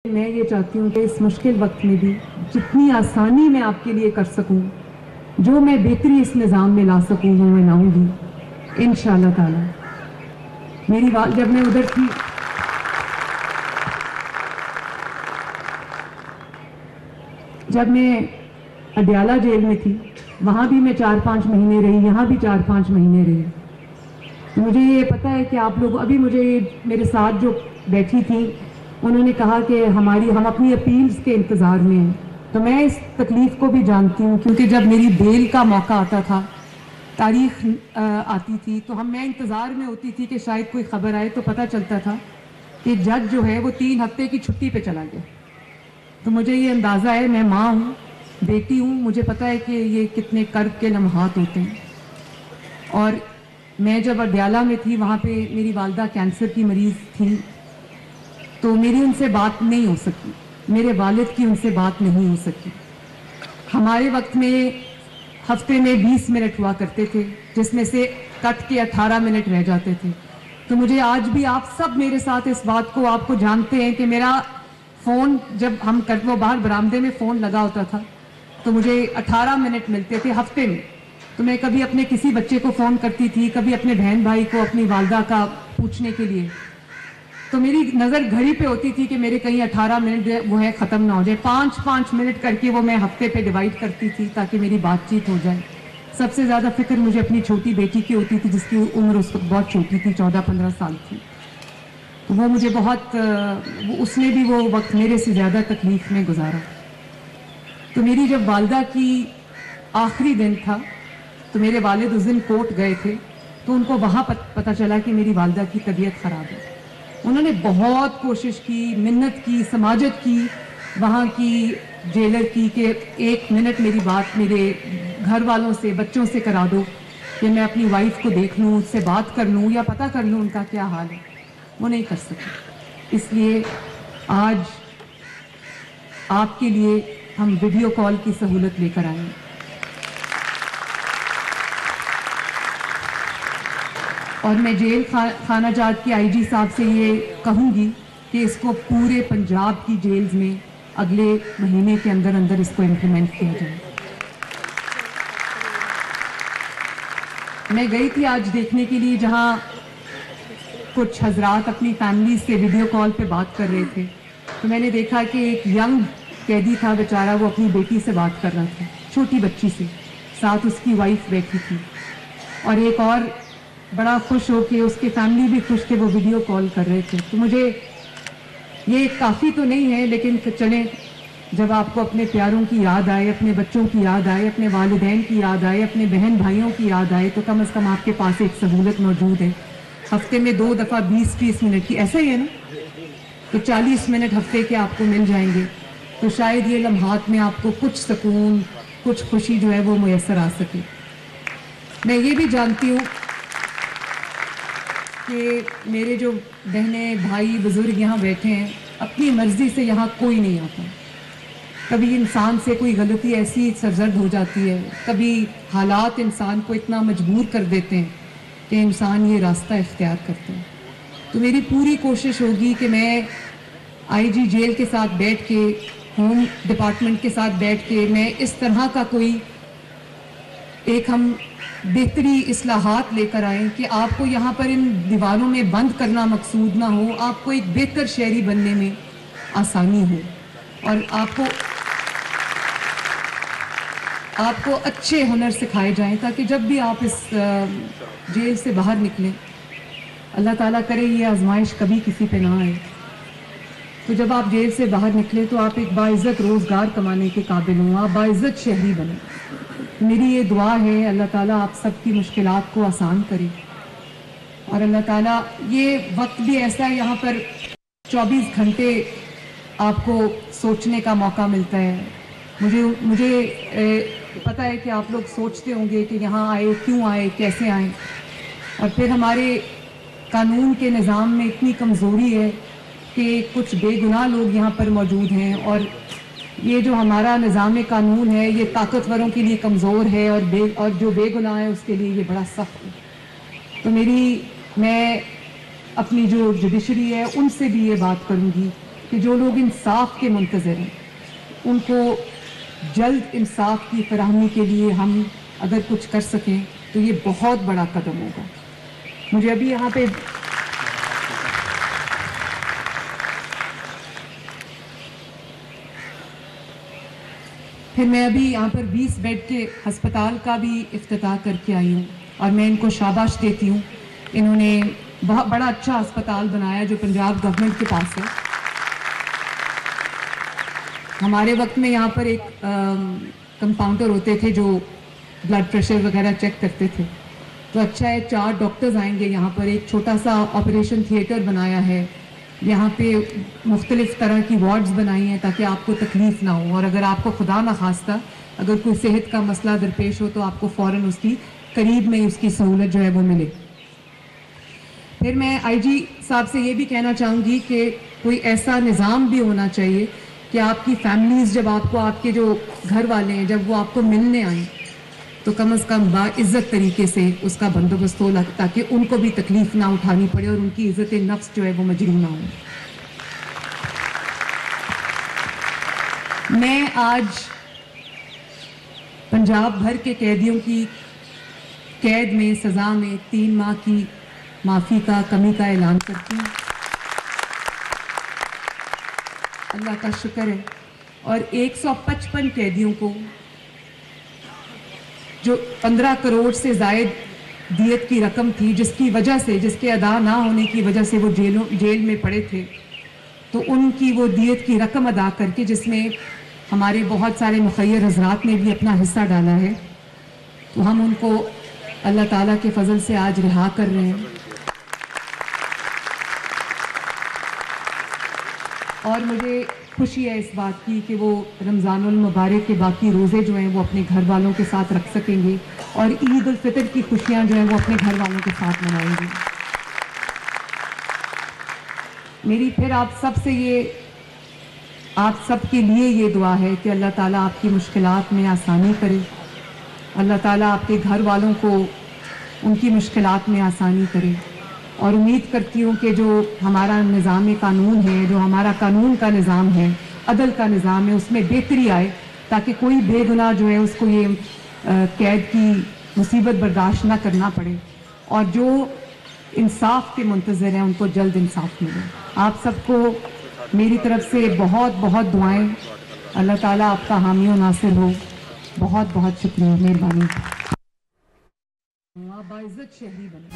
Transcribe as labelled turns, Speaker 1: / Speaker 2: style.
Speaker 1: میں یہ چاہتی ہوں کہ اس مشکل وقت میں بھی جتنی آسانی میں آپ کے لیے کر سکوں، جو میں بہتری اس نظام میں لا سکوں وہ میں لاؤں گی انشاءاللہ تعالی۔ میری بات جب میں ادھر تھی، جب میں اڈیالہ جیل میں تھی، وہاں بھی میں 4-5 مہینے رہی، یہاں بھی 4-5 مہینے رہی۔ مجھے یہ پتا ہے کہ آپ لوگ ابھی مجھے میرے ساتھ جو بیٹھی تھی انہوں نے کہا کہ ہم اپنی اپیلز کے انتظار میں ہیں، تو میں اس تکلیف کو بھی جانتی ہوں، کیونکہ جب میری بیل کا موقع آتا تھا، تاریخ آتی تھی، تو میں انتظار میں ہوتی تھی کہ شاید کوئی خبر آئے، تو پتہ چلتا تھا کہ جج جو ہے وہ 3 ہفتے کی چھٹی پہ چلا گیا۔ تو مجھے یہ اندازہ ہے، میں ماں ہوں، بیٹی ہوں، مجھے پتا ہے کہ یہ کتنے کرب کے لمحات ہوتے ہیں۔ اور میں جب اڈیالہ میں تھی، وہاں پہ میری والدہ کینسر کی مریض تھیں، تو میری ان سے بات نہیں ہو سکی، میرے والد کی ان سے بات نہیں ہو سکی۔ ہمارے وقت میں ہفتے میں 20 منٹ ہوا کرتے تھے، جس میں سے کٹ کے 18 منٹ رہ جاتے تھے۔ تو مجھے آج بھی آپ سب میرے ساتھ اس بات کو آپ کو جانتے ہیں کہ میرا فون جب وہ باہر برآمدے میں فون لگا ہوتا تھا تو مجھے 18 منٹ ملتے تھے ہفتے میں۔ تو میں کبھی اپنے کسی بچے کو فون کرتی تھی، کبھی اپنے بہن بھائی کو، اپنی والدہ کا پوچھنے کے لیے، تو میری نظر گھڑی پہ ہوتی تھی کہ میرے کہیں 18 منٹ وہ ہے ختم نہ ہو جائے۔ 5-5 منٹ کر کے وہ میں ہفتے پہ ڈیوائڈ کرتی تھی تاکہ میری بات چیت ہو جائے۔ سب سے زیادہ فکر مجھے اپنی چھوٹی بیٹی کی ہوتی تھی، جس کی عمر اس وقت بہت چھوٹی تھی، 14-15 سال کی۔ تو وہ مجھے بہت اس نے بھی وہ وقت میرے سے زیادہ تکلیف میں گزارا۔ تو میری جب والدہ کی آخری دن تھا تو میرے والد اس دن کوٹ گئے تھے، تو ان کو وہاں پتہ چلا کہ میری والدہ کی طبیعت خراب ہے۔ انہوں نے بہت کوشش کی، منت کی، سماجت کی وہاں کی جیلر کی کہ 1 منٹ میری بات میرے گھر والوں سے، بچوں سے کرا دو کہ میں اپنی وائف کو دیکھ لوں، اس سے بات کر لوں یا پتہ کر لوں ان کا کیا حال ہے۔ وہ نہیں کر سکے۔ اس لیے آج آپ کے لیے ہم ویڈیو کال کی سہولت لے کر آئے ہیں، اور میں جیل خانہ جات کی آئی جی صاحب سے یہ کہوں گی کہ اس کو پورے پنجاب کی جیلز میں اگلے مہینے کے اندر اندر اس کو امپلیمنٹ کیا جائے۔ میں گئی تھی آج دیکھنے کے لیے جہاں کچھ حضرات اپنی فیملی سے ویڈیو کال پہ بات کر رہے تھے، تو میں نے دیکھا کہ ایک ینگ قیدی تھا بیچارہ، وہ اپنی بیٹی سے بات کر رہا تھا، چھوٹی بچی سے، ساتھ اس کی وائف بیٹھی تھی، اور ایک اور بڑا خوش ہو کے، اس کے فیملی بھی خوش تھے، وہ ویڈیو کال کر رہے تھے۔ تو مجھے یہ کافی تو نہیں ہے، لیکن چلیں، جب آپ کو اپنے پیاروں کی یاد آئے، اپنے بچوں کی یاد آئے، اپنے والدین کی یاد آئے، اپنے بہن بھائیوں کی یاد آئے، تو کم از کم آپ کے پاس ایک سہولت موجود ہے، ہفتے میں 2 دفعہ 20-30 منٹ کی، ایسا ہی ہے نا، تو 40 منٹ ہفتے کے آپ کو مل جائیں گے، تو شاید یہ لمحات میں آپ کو کچھ سکون، کچھ خوشی جو ہے وہ میسر آ سکے۔ میں یہ بھی جانتی ہوں کہ میرے جو بہنیں، بھائی، بزرگ یہاں بیٹھے ہیں، اپنی مرضی سے یہاں کوئی نہیں آتا۔ کبھی انسان سے کوئی غلطی ایسی سرزد ہو جاتی ہے، کبھی حالات انسان کو اتنا مجبور کر دیتے ہیں کہ انسان یہ راستہ اختیار کرتا ہے۔ تو میری پوری کوشش ہوگی کہ میں آئی جی جیل کے ساتھ بیٹھ کے، ہوم ڈپارٹمنٹ کے ساتھ بیٹھ کے، میں اس طرح کا کوئی ایک ہم بہتری اصلاحات لے کر آئیں کہ آپ کو یہاں پر ان دیواروں میں بند کرنا مقصود نہ ہو، آپ کو ایک بہتر شہری بننے میں آسانی ہو، اور آپ کو اچھے ہنر سکھائے جائیں، تاکہ جب بھی آپ اس جیل سے باہر نکلیں، اللہ تعالیٰ کرے یہ آزمائش کبھی کسی پہ نہ آئے، تو جب آپ جیل سے باہر نکلیں تو آپ ایک باعزت روزگار کمانے کے قابل ہوں، آپ باعزت شہری بنیں۔ میری یہ دعا ہے، اللہ تعالیٰ آپ سب کی مشکلات کو آسان کرے، اور اللہ تعالیٰ یہ وقت بھی ایسا ہے، یہاں پر 24 گھنٹے آپ کو سوچنے کا موقع ملتا ہے۔ مجھے پتہ ہے کہ آپ لوگ سوچتے ہوں گے کہ یہاں آئے، کیوں آئے، کیسے آئیں، اور پھر ہمارے قانون کے نظام میں اتنی کمزوری ہے کہ کچھ بے گناہ لوگ یہاں پر موجود ہیں، اور یہ جو ہمارا نظام قانون ہے یہ طاقتوروں کے لیے کمزور ہے، اور جو بے گناہ ہے اس کے لیے یہ بڑا سخت ہے۔ تو میں اپنی جو جوڈیشری ہے ان سے بھی یہ بات کروں گی کہ جو لوگ انصاف کے منتظر ہیں ان کو جلد انصاف کی فراہمی کے لیے ہم اگر کچھ کر سکیں تو یہ بہت بڑا قدم ہوگا. مجھے ابھی یہاں پہ پھر میں ابھی یہاں پر 20 بیڈ کے ہسپتال کا بھی افتتاح کر کے آئی ہوں اور میں ان کو شاباش دیتی ہوں. انہوں نے بہت بڑا اچھا ہسپتال بنایا جو پنجاب گورنمنٹ کے پاس ہے. ہمارے وقت میں یہاں پر ایک کمپاؤنڈر ہوتے تھے جو بلڈ پریشر وغیرہ چیک کرتے تھے. تو اچھا ہے 4 ڈاکٹرز آئیں گے یہاں پر. ایک چھوٹا سا آپریشن تھیٹر بنایا ہے یہاں پہ, مختلف طرح کی وارڈز بنائی ہیں تاکہ آپ کو تکلیف نہ ہو, اور اگر آپ کو خدا نخواستہ اگر کوئی صحت کا مسئلہ درپیش ہو تو آپ کو فوراً اس کی قریب میں اس کی سہولت جو ہے وہ ملے. پھر میں آئی جی صاحب سے یہ بھی کہنا چاہوں گی کہ کوئی ایسا نظام بھی ہونا چاہیے کہ آپ کی فیملیز جب آپ کو, آپ کے جو گھر والے ہیں جب وہ آپ کو ملنے آئیں تو کم از کم باعزت طریقے سے اس کا بندوبست ہو تاکہ ان کو بھی تکلیف نہ اٹھانی پڑے اور ان کی عزت نفس جو ہے وہ مجروح نہ ہو. میں آج پنجاب بھر کے قیدیوں کی قید میں سزا میں 3 ماہ کی معافی کا, کمی کا اعلان کرتی ہوں. اللہ کا شکر ہے. اور 155 قیدیوں کو جو 15 کروڑ سے زائد دیت کی رقم تھی جس کی وجہ سے, جس کے ادا نہ ہونے کی وجہ سے وہ جیل میں پڑے تھے, تو ان کی وہ دیت کی رقم ادا کر کے, جس میں ہمارے بہت سارے مخیر حضرات نے بھی اپنا حصہ ڈالا ہے, تو ہم ان کو اللہ تعالیٰ کے فضل سے آج رہا کر رہے ہیں. اور مجھے خوشی ہے اس بات کی کہ وہ رمضان المبارک کے باقی روزے جو ہیں وہ اپنے گھر والوں کے ساتھ رکھ سکیں گے اور عید الفطر کی خوشیاں جو ہیں وہ اپنے گھر والوں کے ساتھ منائیں گے. میری پھر آپ سب کے لیے یہ دعا ہے کہ اللہ تعالیٰ آپ کی مشکلات میں آسانی کرے, اللہ تعالیٰ آپ کے گھر والوں کو ان کی مشکلات میں آسانی کرے. اور امید کرتی ہوں کہ جو ہمارا نظام قانون ہے, جو ہمارا قانون کا نظام ہے, عدل کا نظام ہے, اس میں بہتری آئے تاکہ کوئی بے گناہ جو ہے اس کو یہ قید کی مصیبت برداشت نہ کرنا پڑے, اور جو انصاف کے منتظر ہیں ان کو جلد انصاف ملے. آپ سب کو میری طرف سے بہت بہت دعائیں. اللہ تعالیٰ آپ کا حامی و ناصر ہو. بہت بہت شکریہ, مہربانی. باعزت شہری بنے.